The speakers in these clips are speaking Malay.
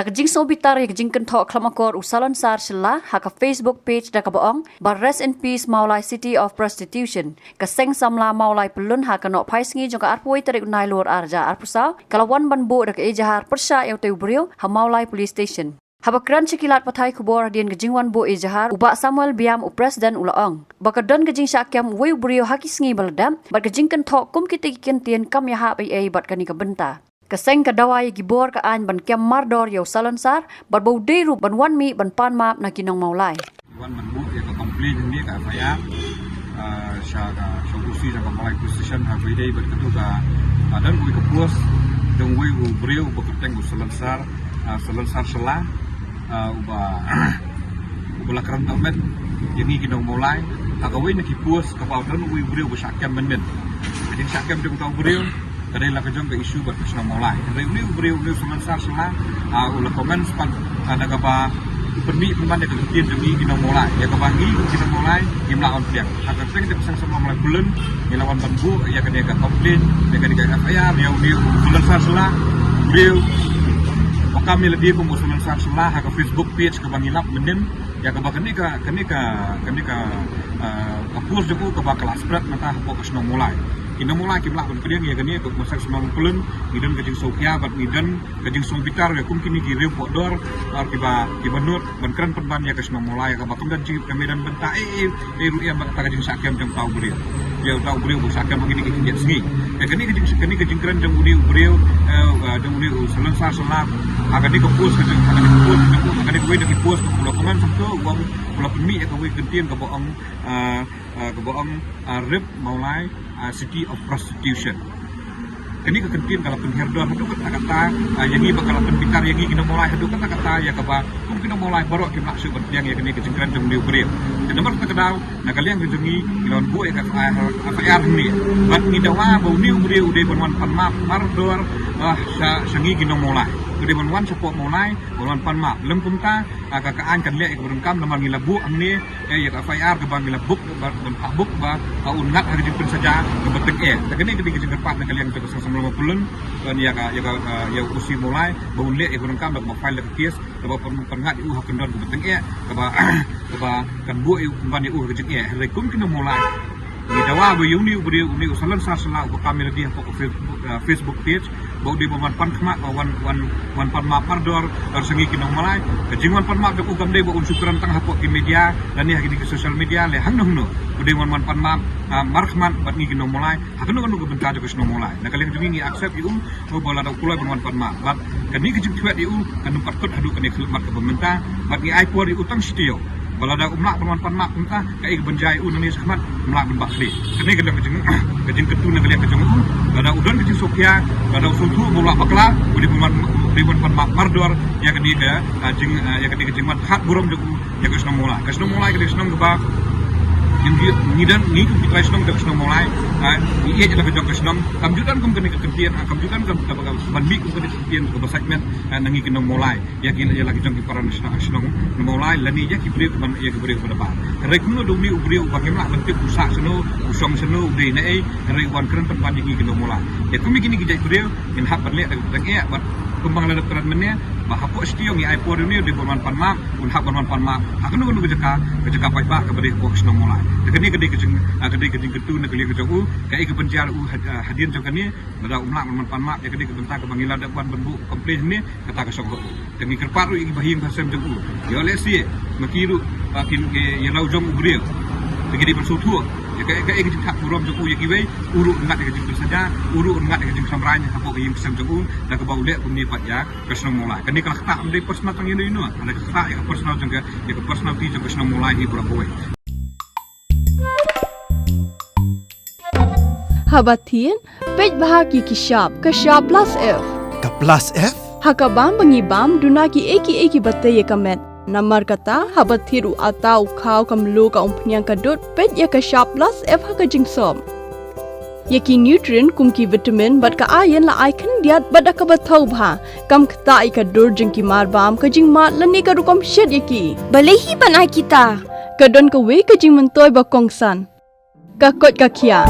dak jing so bitar ya jing kan thok klamakor usalan sar shilla ha ka Facebook page dak baong bar rest in peace Maulai City of Prostitution ka seng samla Maulai pelun ha ka no phais ngi jong ka arpoi tarik nai lor arja arpusa kalawan ban bo dak ejahar persya eu teu brio ha Maulai Police Station. Habakran cikilat patai kubor dian gejingwan bo ejahar ubak Samuel Biam Presiden ulaong. Bakadan gejing syakyam weu brio hakis ngi baladam bat gejing kan thok kum kitikin tien kam yaha ai bat kani ka benta. Kaseng kadawai gibor ka an ban kem mardor yau salansar bat bau deru ban wan mi ban pan map na kinong Maulai. Wan ban bu ya ka komplain ni ka saya sya usi ka Maulai position ha dei bat ketu ka dan wi ka pos dong wi brio bakateng salansar selah uba keran tamet yang ini kinong Maulai agawin na kipus kapawdan wi brio besakyam men jadi sakyam dong tau brio kadai la kajong ka isu bat kinong Maulai kadai wi brio selah ula komen span ada kapa permi pemban ka kien demi kinong Maulai ya kabangi kinong Maulai imla on piang agak sing kita pesan sama Maulai bulan ilawan banbu ya kadai ka komplain ya kadai ka FIR ya wi selah brio kami lebih kemusuhan salah ke Facebook page ke bangilap menin ya ke bakani ka kapus jemu ke kelas berat mata hapok ke senong Maulai ina Maulai kimlah ban kriang ya kani ke masak semang pulun ngidan ke jing sokia bat ngidan ke jing song bitar ya kum kini ki rew podor ar kiba nut ban kran penban ya ke senong Maulai ka bakum dan ci medan benta ruya bat ka jing sakyam jam tau beri ya tau beri bu sakyam begini ke jet singi ya kani ke jing kran jam udi beri jam udi selan salah akan dikepus akan dikuai dari pos pulau Keman sampai uang pulau Pemi akan kuai kentian ke boong rib Maulai City of Prostitution. Kini kekentian kalau penherdor hadu kata yang ini bakal penpitar yang ini kena Maulai hadu kata ya kaba mungkin Maulai baru kita maksud bertiang ya kini kecengkeran jam dia beri. Dan nomor terkenal nak kalian kejengi lawan bu ya FIR ni. Bat ngidawa bau ni beri udah berwan panmap mardor sangi kena Maulai. Udah berwan support Maulai berwan panmap belum punta kakaan kan lihat berengkam lemang ngilabu amni ya FIR ke bang ngilabuk ban pabuk ba ungat hari jemput saja ke betek kini ketika jengkepat nak kalian ke sama pulun dan ya usi Maulai bau lihat berengkam dak file dak kes dak pengat hak kendor ke betek keba kan bu ban ke jeng rekum kena Maulai ni dawa bu uni usalan sasala bu kami lebih ke Facebook page bau di baman pan khma wan pan mapardor sengi kinong Maulai kejingan pan map ku gamde bau syukuran tang hapok di media dan ni di sosial media le hang no udah wan pan map markhman bat ni kinong Maulai hakno kan ku bentar ke kinong Maulai nak kalian jungi accept iu bola dak kulai wan pan map bat kan ni kejing tuat iu kan numpat kod hadu kan khidmat ke pemerintah bat ni ai por utang sitio bala da umlak berwan pan mak entah kai benjai nani sakmat umlak ben bakli kene kedang kejing ketu nak kalian kejing ada udon kejing sopia ada usultu umlak bakla udi berwan pan mak mardor ya kedi da jing ya kedi kejing mat hat burom joku ya kesno Maulai kedi senong ba ngidan ni kita senong dak senong Maulai iya jelah kejong kesnom kamjutan kum kene kekentian kamjutan kum ban mi kum kene kekentian ke segmen nangi kinong Maulai ya kila ya lagi jong ki para senong Maulai lani ya ki beri ban ya ki beri kepada ba rekno do mi ubri bagaimana bentuk usak seno usong seno de nei re wan keren pan di kinong Maulai ya kumi kini ki jai beri in hak ban le dak ya bat kumbang ladap keran mennya bahapok setiong ni aipor ni di berman pan mak hak berman pan mak hakno kan kejeka pai ba ke beri ko senong Maulai kini kejing ketu nak kali kejong kai ke penjar hadir jong kani bada umlak berman pan mak ya kini kebentar ke bangila dak ban benbu komplain ni kata ke songko kini kerparu i bahing hasem jong ya lesi makiru kin ke ya lau jong ubri begini bersutu ya kai ke tak burom jong ya kiwei uru ngat ke jong saja uru ngat ke jong samranya hapok ke yim jong dak ke bau lek kumni pat ya ke senong Maulai kini kalau tak amde personal tang ini ada ke tak ya personal jong ya ke personal ti jong ke senong Maulai hi pura boy Habatin, pej bahagi kishap plus F. Ka plus F? Hakabam bangibam dunaki eki batte ye kamet. Namar kata habathiru atau khau kamlu ka umpnyang kadut pej ya kishap plus F haka jingsom. Yaki nutrient kumki vitamin bat ka ayan la icon diat bat ka bathau bha kam kta ika dur jingki marbam ka jingma lani ka rukom shed yaki. Balehi banai kita. Kadon ka we ka jing mentoy ba kongsan. Ka kot ka kia.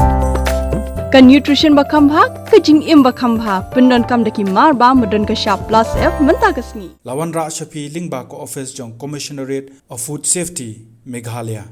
Ka nutrition bakam bhak ka jing im bakam bha pendon kam daki mar ba modern ka sharp plus F menta kasni. Lawan Ra Shafi Lingba ko office jong Commissionerate of Food Safety Meghalaya.